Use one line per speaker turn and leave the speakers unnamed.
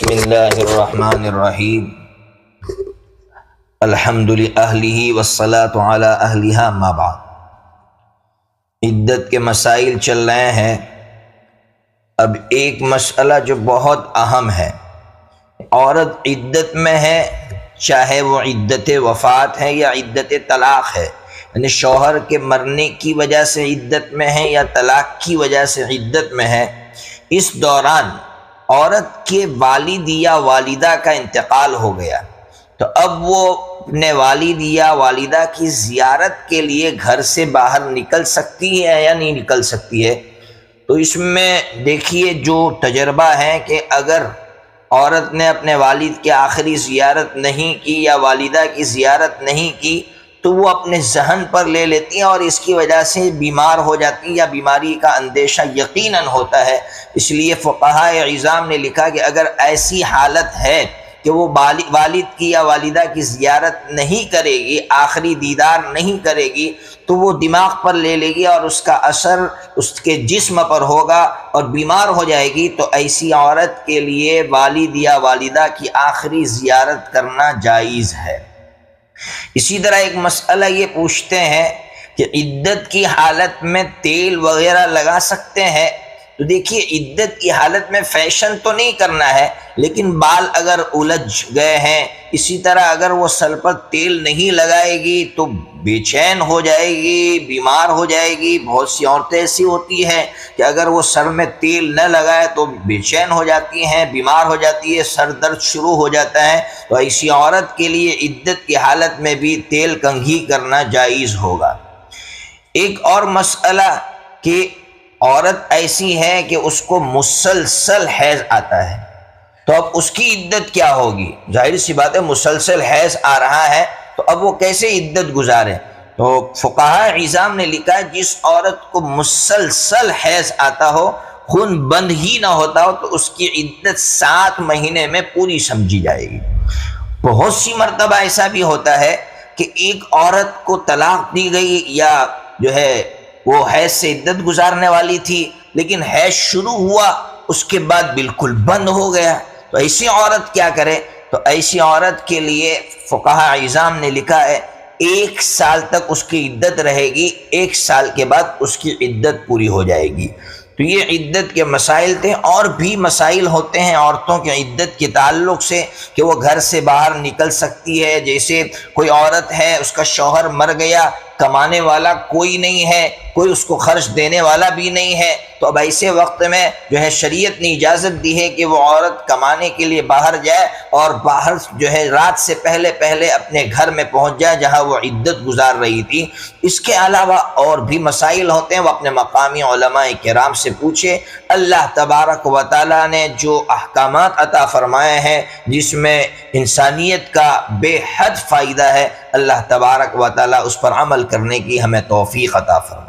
بسم اللہ الرحمن الرحیم الحمد لأہلہ والصلاة علی اہلہا ما بعد۔ عدت کے مسائل چل رہے ہیں۔ اب ایک مسئلہ جو بہت اہم ہے، عورت عدت میں ہے، چاہے وہ عدت وفات ہے یا عدت طلاق ہے، یعنی شوہر کے مرنے کی وجہ سے عدت میں ہے یا طلاق کی وجہ سے عدت میں ہے۔ اس دوران عورت کے والد یا والدہ کا انتقال ہو گیا تو اب وہ اپنے والد یا والدہ کی زیارت کے لیے گھر سے باہر نکل سکتی ہے یا نہیں نکل سکتی ہے؟ تو اس میں دیکھیے جو تجربہ ہے کہ اگر عورت نے اپنے والد کی آخری زیارت نہیں کی یا والدہ کی زیارت نہیں کی تو وہ اپنے ذہن پر لے لیتی ہیں اور اس کی وجہ سے بیمار ہو جاتی ہیں یا بیماری کا اندیشہ یقیناً ہوتا ہے۔ اس لیے فقہائے عظام نے لکھا کہ اگر ایسی حالت ہے کہ وہ والد کی یا والدہ کی زیارت نہیں کرے گی، آخری دیدار نہیں کرے گی، تو وہ دماغ پر لے لے گی اور اس کا اثر اس کے جسم پر ہوگا اور بیمار ہو جائے گی، تو ایسی عورت کے لیے والد یا والدہ کی آخری زیارت کرنا جائز ہے۔ اسی طرح ایک مسئلہ یہ پوچھتے ہیں کہ عدت کی حالت میں تیل وغیرہ لگا سکتے ہیں؟ تو دیکھیے عدت کی حالت میں فیشن تو نہیں کرنا ہے، لیکن بال اگر الجھ گئے ہیں، اسی طرح اگر وہ سر پر تیل نہیں لگائے گی تو بے چین ہو جائے گی، بیمار ہو جائے گی۔ بہت سی عورتیں ایسی ہوتی ہیں کہ اگر وہ سر میں تیل نہ لگائے تو بے چین ہو جاتی ہیں، بیمار ہو جاتی ہے، سر درد شروع ہو جاتا ہے۔ تو ایسی عورت کے لیے عدت کی حالت میں بھی تیل کنگھی کرنا جائز ہوگا۔ ایک اور مسئلہ کہ عورت ایسی ہے کہ اس کو مسلسل حیض آتا ہے، تو اب اس کی عدت کیا ہوگی؟ ظاہر سی بات ہے مسلسل حیض آ رہا ہے تو اب وہ کیسے عدت گزارے؟ تو فقہاء عظام نے لکھا ہے جس عورت کو مسلسل حیض آتا ہو، خون بند ہی نہ ہوتا ہو، تو اس کی عدت 7 مہینے میں پوری سمجھی جائے گی۔ بہت سی مرتبہ ایسا بھی ہوتا ہے کہ ایک عورت کو طلاق دی گئی یا جو ہے وہ حیض سے عدت گزارنے والی تھی، لیکن حیض شروع ہوا اس کے بعد بالکل بند ہو گیا، تو ایسی عورت کیا کرے؟ تو ایسی عورت کے لیے فقہاء عظام نے لکھا ہے 1 سال تک اس کی عدت رہے گی، 1 سال کے بعد اس کی عدت پوری ہو جائے گی۔ تو یہ عدت کے مسائل تھے۔ اور بھی مسائل ہوتے ہیں عورتوں کے عدت کے تعلق سے کہ وہ گھر سے باہر نکل سکتی ہے، جیسے کوئی عورت ہے اس کا شوہر مر گیا، کمانے والا کوئی نہیں ہے، کوئی اس کو خرچ دینے والا بھی نہیں ہے، تو اب ایسے وقت میں جو ہے شریعت نے اجازت دی ہے کہ وہ عورت کمانے کے لیے باہر جائے اور باہر جو ہے رات سے پہلے اپنے گھر میں پہنچ جائے جہاں وہ عدت گزار رہی تھی۔ اس کے علاوہ اور بھی مسائل ہوتے ہیں، وہ اپنے مقامی علماء کرام سے پوچھے۔ اللہ تبارک و تعالیٰ نے جو احکامات عطا فرمائے ہیں جس میں انسانیت کا بے حد فائدہ ہے، اللہ تبارک و تعالیٰ اس پر عمل کرنے کی ہمیں توفیق عطا فرمائے۔